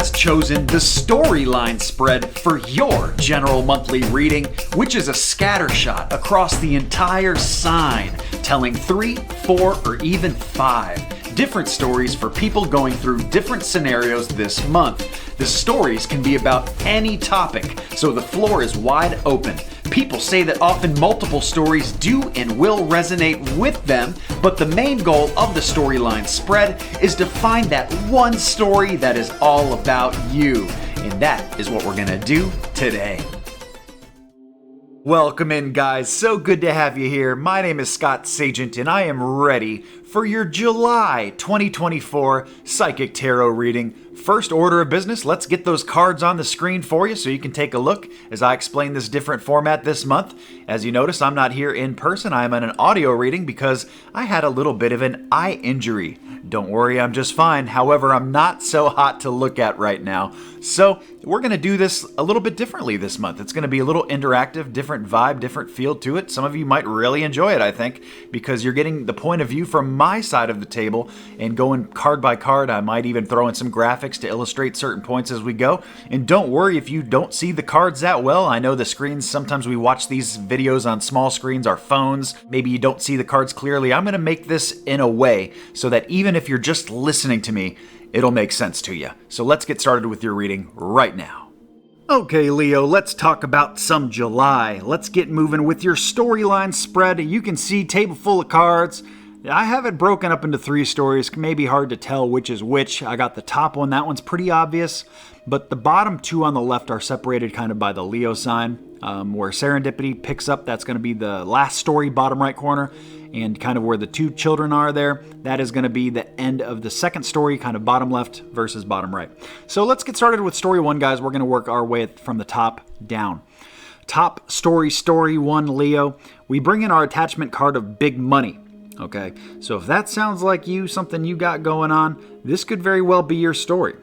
has chosen the storyline spread for your general monthly reading, which is a scattershot across the entire sign, telling 3, 4, or even 5 different stories for people going through different scenarios this month. The stories can be about any topic, so the floor is wide open. People say that often multiple stories do and will resonate with them, but the main goal of the storyline spread is to find that one story that is all about you. And that is what we're going to do today. Welcome in, guys. So good to have you here. My name is Scott Sagent, and I am ready for your July 2024 Psychic Tarot reading. First order of business, let's get those cards on the screen for you so you can take a look as I explain this different format this month. As you notice, I'm not here in person. I am in an audio reading because I had a little bit of an eye injury. Don't worry, I'm just fine. However, I'm not so hot to look at right now. So we're going to do this a little bit differently this month. It's going to be a little interactive, different vibe, different feel to it. Some of you might really enjoy it, I think, because you're getting the point of view from my side of the table and going card by card. I might even throw in some graphics to illustrate certain points as we go. And don't worry if you don't see the cards that well. I know the screens, sometimes we watch these videos on small screens, our phones. Maybe you don't see the cards clearly. I'm going to make this in a way so that even if you're just listening to me, it'll make sense to you. So let's get started with your reading right now. Okay, Leo, let's talk about some July. Let's get moving with your storyline spread. You can see table full of cards. I have it broken up into 3 stories. It may be hard to tell which is which. I got the top one. That one's pretty obvious. But the bottom 2 on the left are separated kind of by the Leo sign. Where Serendipity picks up, that's going to be the last story, bottom right corner. And kind of where the 2 children are there, that is going to be the end of the second story, kind of bottom left versus bottom right. So let's get started with story 1, guys. We're going to work our way from the top down. Top story 1, Leo. We bring in our attachment card of big money. Okay, so if that sounds like you, something you got going on, this could very well be your story.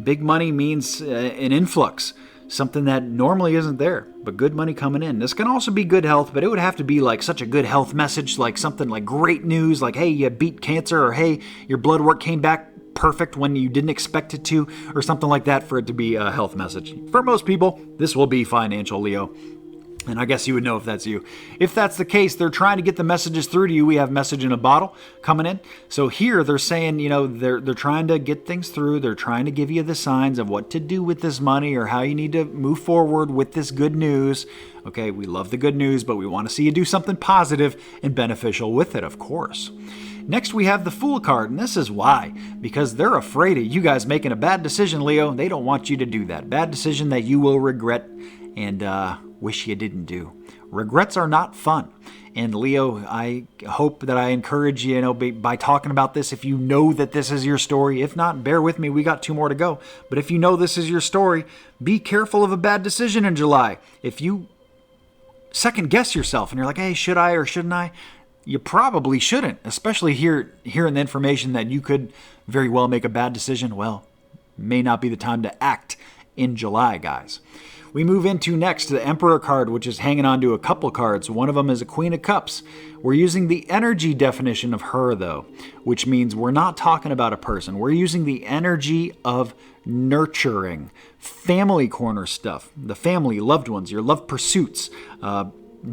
Big money means an influx, something that normally isn't there, but good money coming in. This can also be good health, but it would have to be like such a good health message, like something like great news, like, hey, you beat cancer, or hey, your blood work came back perfect when you didn't expect it to, or something like that for it to be a health message. For most people, this will be financial, Leo. And I guess you would know if that's you. If that's the case, they're trying to get the messages through to you. We have message in a bottle coming in. So here they're saying, they're trying to get things through. They're trying to give you the signs of what to do with this money or how you need to move forward with this good news. Okay, we love the good news, but we want to see you do something positive and beneficial with it, of course. Next, we have the Fool card, and this is why. Because they're afraid of you guys making a bad decision, Leo. They don't want you to do that. Bad decision that you will regret and wish you didn't do. Regrets are not fun. And Leo, I hope that I encourage you, by talking about this, if you know that this is your story. If not, bear with me, we got 2 more to go. But if you know this is your story, be careful of a bad decision in July. If you second guess yourself and you're like, hey, should I or shouldn't I? You probably shouldn't, especially hearing the information that you could very well make a bad decision. Well, may not be the time to act in July, guys. We move into next the Emperor card, which is hanging on to a couple cards. One of them is a Queen of Cups. We're using the energy definition of her, though, which means we're not talking about a person. We're using the energy of nurturing, family corner stuff, the family, loved ones, your love pursuits,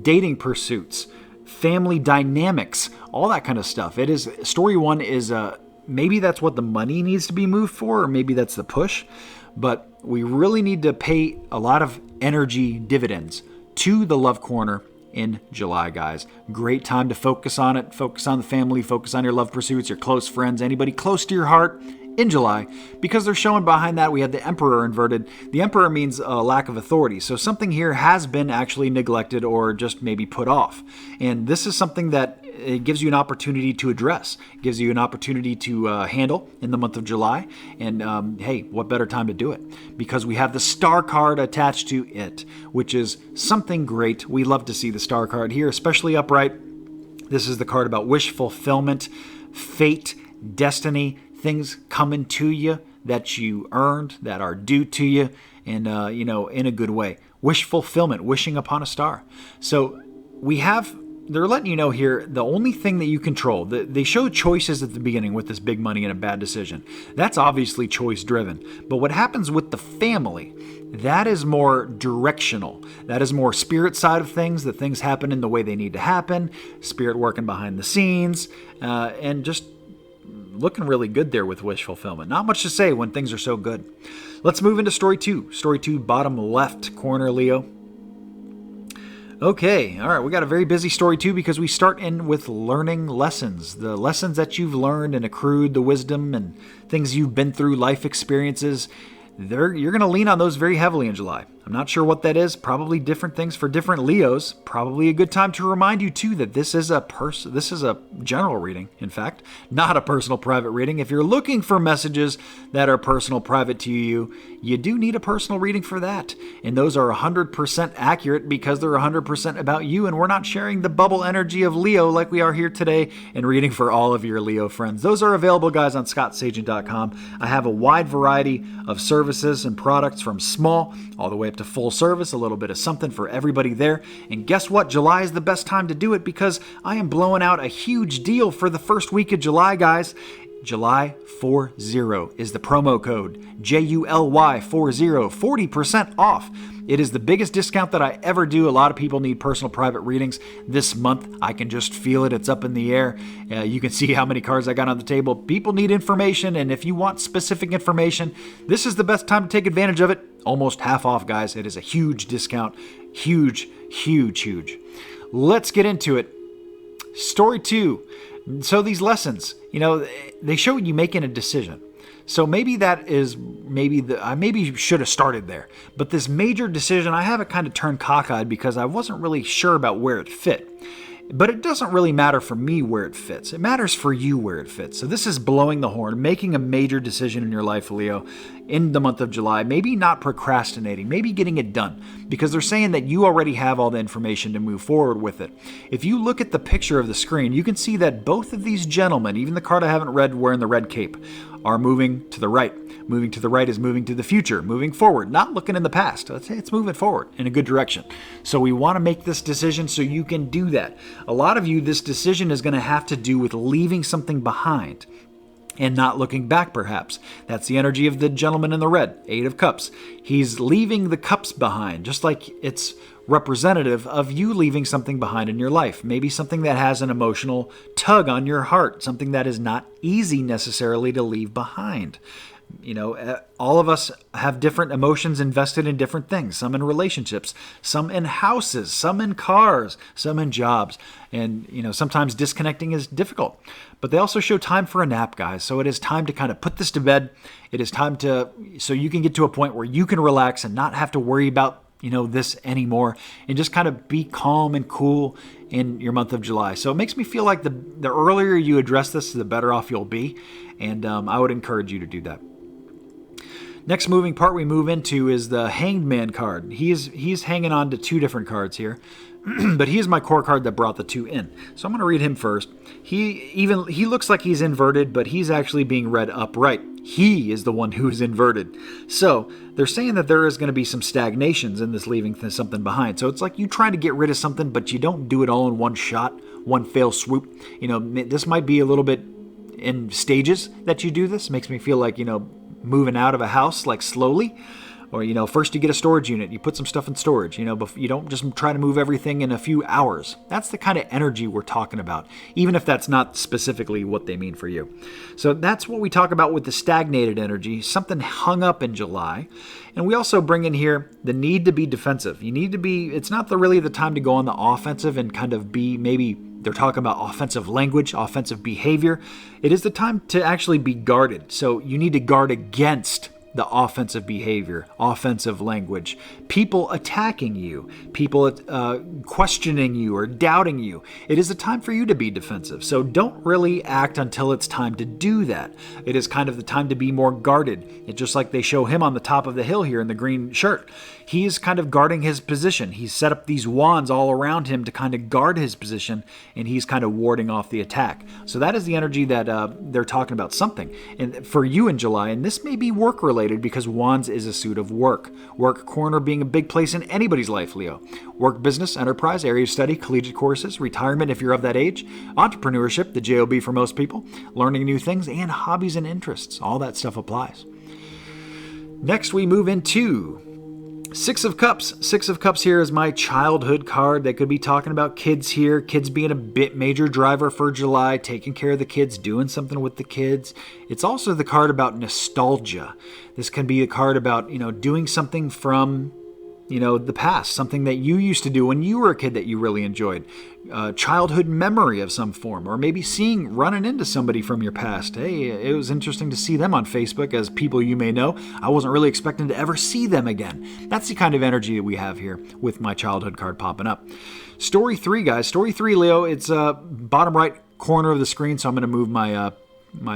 dating pursuits, family dynamics, all that kind of stuff. It is story 1 is maybe that's what the money needs to be moved for, or maybe that's the push. But we really need to pay a lot of energy dividends to the love corner in July, guys. Great time to focus on it. Focus on the family. Focus on your love pursuits, your close friends, anybody close to your heart in July, because they're showing behind that we have the Emperor inverted. The Emperor means a lack of authority. So something here has been actually neglected or just maybe put off. And this is something that it gives you an opportunity to address. It gives you an opportunity to handle in the month of July. And hey, what better time to do it? Because we have the Star card attached to it, which is something great. We love to see the Star card here, especially upright. This is the card about wish fulfillment, fate, destiny, things coming to you that you earned, that are due to you, and in a good way. Wish fulfillment, wishing upon a star. So we have they're letting you know here, the only thing that you control, they show choices at the beginning with this big money and a bad decision. That's obviously choice driven. But what happens with the family, that is more directional. That is more spirit side of things, that things happen in the way they need to happen, spirit working behind the scenes, and just looking really good there with wish fulfillment. Not much to say when things are so good. Let's move into story 2. Story 2, bottom left corner, Leo. Okay, all right, we got a very busy story 2 because we start in with learning lessons. The lessons that you've learned and accrued, the wisdom and things you've been through, life experiences. You're going to lean on those very heavily in July. I'm not sure what that is. Probably different things for different Leos. Probably a good time to remind you too that this is a general reading, in fact, not a personal private reading. If you're looking for messages that are personal private to you, you do need a personal reading for that. And those are 100% accurate because they're 100% about you, and we're not sharing the bubble energy of Leo like we are here today and reading for all of your Leo friends. Those are available, guys, on scottsagent.com. I have a wide variety of services and products from small all the way up to full service, a little bit of something for everybody there. And guess what? July is the best time to do it because I am blowing out a huge deal for the first week of July, guys. July 40 is the promo code. JULY 40, 40% off. It is the biggest discount that I ever do. A lot of people need personal private readings this month. I can just feel it. It's up in the air. You can see how many cards I got on the table. People need information, and if you want specific information, this is the best time to take advantage of it. Almost half off, guys. It is a huge discount. Huge, huge, huge. Let's get into it. Story 2. So these lessons, they show you making a decision. So maybe that is, I maybe should have started there. But this major decision, I have it kind of turned cockeyed because I wasn't really sure about where it fit. But it doesn't really matter for me where it fits. It matters for you where it fits. So this is blowing the horn, making a major decision in your life, Leo, in the month of July. Maybe not procrastinating, maybe getting it done, because they're saying that you already have all the information to move forward with it. If you look at the picture of the screen, you can see that both of these gentlemen, even the card I haven't read wearing the red cape, are moving to the right. Moving to the right is moving to the future, moving forward, not looking in the past. It's moving forward in a good direction. So we want to make this decision so you can do that. A lot of you, this decision is going to have to do with leaving something behind and not looking back, perhaps. That's the energy of the gentleman in the red, 8 of Cups. He's leaving the cups behind, just like it's representative of you leaving something behind in your life. Maybe something that has an emotional tug on your heart, something that is not easy necessarily to leave behind. All of us have different emotions invested in different things, some in relationships, some in houses, some in cars, some in jobs. And, sometimes disconnecting is difficult. But they also show time for a nap, guys. So it is time to kind of put this to bed. It is time so you can get to a point where you can relax and not have to worry about this anymore, and just kind of be calm and cool in your month of July. So it makes me feel like the earlier you address this, the better off you'll be. And I would encourage you to do that. Next moving part we move into is the Hanged Man card. He's hanging on to 2 different cards here, but he is my core card that brought the 2 in. So I'm going to read him first. He looks like he's inverted, but he's actually being read upright. He is the one who is inverted. So they're saying that there is going to be some stagnations in this leaving something behind. So it's like you try to get rid of something, but you don't do it all in one shot, one fell swoop. This might be a little bit in stages that you do this. It makes me feel like, moving out of a house, like slowly. Or, first you get a storage unit, you put some stuff in storage, but you don't just try to move everything in a few hours. That's the kind of energy we're talking about, even if that's not specifically what they mean for you. So that's what we talk about with the stagnated energy, something hung up in July. And we also bring in here the need to be defensive. It's not really the time to go on the offensive and kind of be, maybe they're talking about offensive language, offensive behavior. It is the time to actually be guarded. So you need to guard against the offensive behavior, offensive language, people attacking you, people questioning you or doubting you. It is a time for you to be defensive. So don't really act until it's time to do that. It is kind of the time to be more guarded. It's just like they show him on the top of the hill here in the green shirt. He's kind of guarding his position. He's set up these wands all around him to kind of guard his position, and he's kind of warding off the attack. So that is the energy that they're talking about something. And for you in July, and this may be work related because wands is a suit of work. Work corner being a big place in anybody's life, Leo. Work, business, enterprise, area of study, collegiate courses, retirement if you're of that age, entrepreneurship, the JOB for most people, learning new things, and hobbies and interests. All that stuff applies. Next, we move into Six of Cups. Six of Cups here is my childhood card. They could be talking about kids here, kids being a bit major driver for July, taking care of the kids, doing something with the kids. It's also the card about nostalgia. This can be a card about, doing something from, the past, something that you used to do when you were a kid that you really enjoyed. Childhood memory of some form, or maybe running into somebody from your past. Hey, it was interesting to see them on Facebook as people you may know. I wasn't really expecting to ever see them again. That's the kind of energy that we have here with my childhood card popping up. Story 3, guys. Story 3, Leo. It's bottom right corner of the screen, so I'm going to move my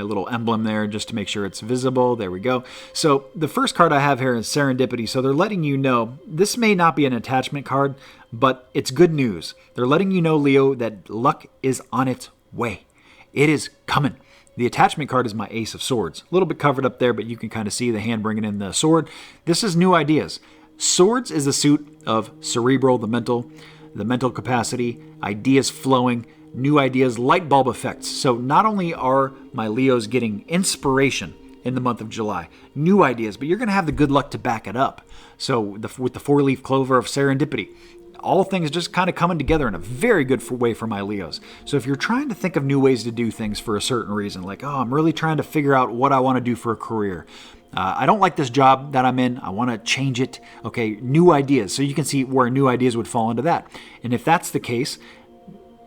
little emblem there just to make sure it's visible. There we go. So the first card I have here is Serendipity. So they're letting you know, this may not be an attachment card, but it's good news. They're letting you know, Leo, that luck is on its way. It is coming. The attachment card is my Ace of Swords. A little bit covered up there, but you can kind of see the hand bringing in the sword. This is new ideas. Swords is the suit of cerebral, the mental capacity, ideas flowing, new ideas, light bulb effects. So not only are my Leos getting inspiration in the month of July, new ideas, but you're going to have the good luck to back it up. So with the 4-leaf clover of serendipity, all things just kind of coming together in a very good way for my Leos. So if you're trying to think of new ways to do things for a certain reason, like, I'm really trying to figure out what I want to do for a career. I don't like this job that I'm in. I want to change it. Okay, new ideas. So you can see where new ideas would fall into that. And if that's the case,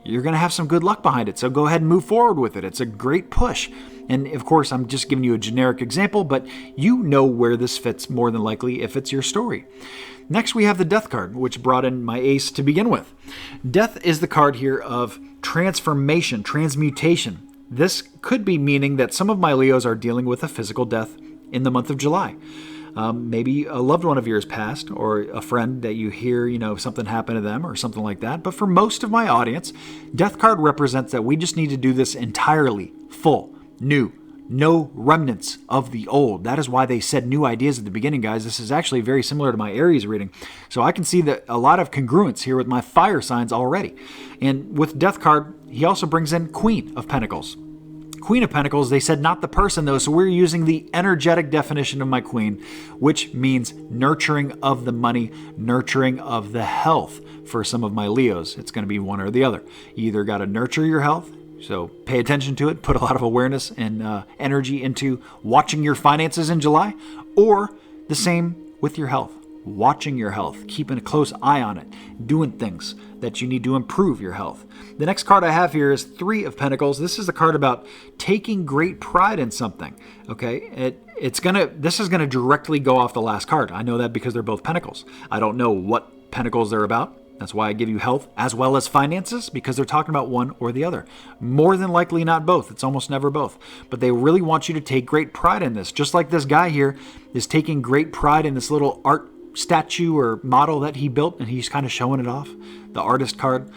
you're going to have some good luck behind it. So go ahead and move forward with it. It's a great push. And of course, I'm just giving you a generic example, but you know where this fits more than likely if it's your story. Next, we have the Death card, which brought in my ace to begin with. Death is the card here of transformation, transmutation. This could be meaning that some of my Leos are dealing with a physical death in the month of July. Maybe a loved one of yours passed, or a friend that you hear, something happened to them or something like that. But for most of my audience, Death card represents that we just need to do this entirely, full, new, no remnants of the old. That is why they said new ideas at the beginning, guys. This is actually very similar to my Aries reading. So I can see that a lot of congruence here with my fire signs already. And with Death card, he also brings in Queen of Pentacles. Queen of Pentacles, they said not the person though, so we're using the energetic definition of my queen, which means nurturing of the money, nurturing of the health. For some of my Leos, it's going to be one or the other. You either got to nurture your health, so pay attention to it, put a lot of awareness and energy into watching your finances in July, or the same with your health. Watching your health, keeping a close eye on it, doing things that you need to improve your health. The next card I have here is 3 of Pentacles. This is the card about taking great pride in something. Okay, this is gonna directly go off the last card. I know that because they're both Pentacles. I don't know what Pentacles they're about. That's why I give you health as well as finances, because they're talking about one or the other. More than likely not both. It's almost never both. But they really want you to take great pride in this. Just like this guy here is taking great pride in this little art statue or model that he built, and he's kind of showing it off, the artist card.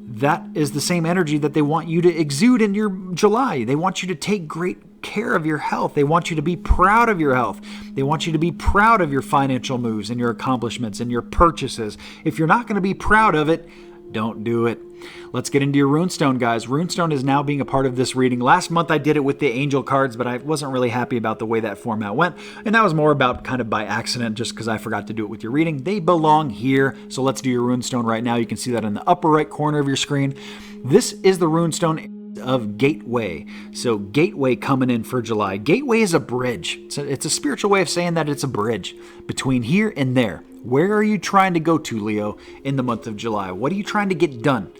That is the same energy that they want you to exude in your July. They want you to take great care of your health. They want you to be proud of your health. They want you to be proud of your financial moves and your accomplishments and your purchases. If you're not going to be proud of it, don't do it. Let's get into your runestone, guys. Runestone is now being a part of this reading. Last month I did it with the angel cards, but I wasn't really happy about the way that format went. And that was more about kind of by accident, just because I forgot to do it with your reading. They belong here. So let's do your runestone right now. You can see that in the upper right corner of your screen. This is the runestone of Gateway. So Gateway coming in for July. Gateway is a bridge. It's a spiritual way of saying that it's a bridge between here and there. Where are you trying to go to, Leo, in the month of July? What are you trying to get done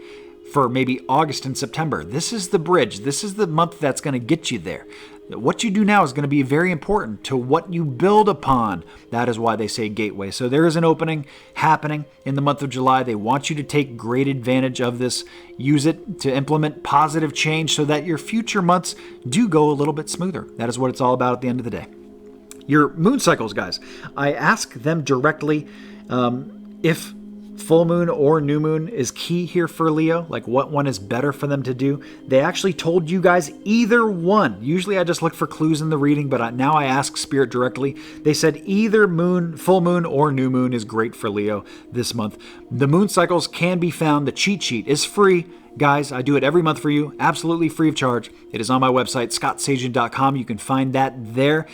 for maybe August and September? This is the bridge. This is the month that's going to get you there. What you do now is going to be very important to what you build upon. That is why they say Gateway. So there is an opening happening in the month of July. They want you to take great advantage of this. Use it to implement positive change so that your future months do go a little bit smoother. That is what it's all about at the end of the day. Your moon cycles, guys. I ask them directly If full moon or new moon is key here for Leo, like what one is better for them to do, they actually told you guys either one. Usually I just look for clues in the reading, but now I ask Spirit directly. They said either full moon or new moon is great for Leo this month. The moon cycles can be found. The cheat sheet is free. Guys, I do it every month for you, absolutely free of charge. It is on my website, scottsagent.com. You can find that there.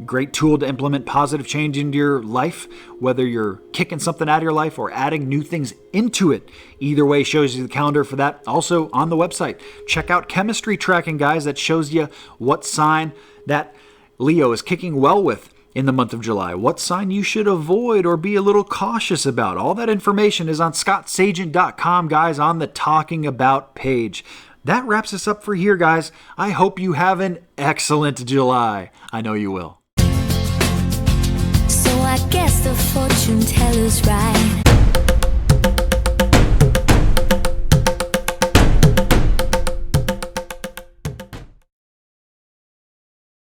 Great tool to implement positive change into your life, whether you're kicking something out of your life or adding new things into it. Either way, shows you the calendar for that. Also on the website, check out chemistry tracking, guys. That shows you what sign that Leo is kicking well with in the month of July, what sign you should avoid or be a little cautious about. All that information is on scottsagent.com, guys, on the Talking About page. That wraps us up for here, guys. I hope you have an excellent July. I know you will. So I guess the fortune teller's right.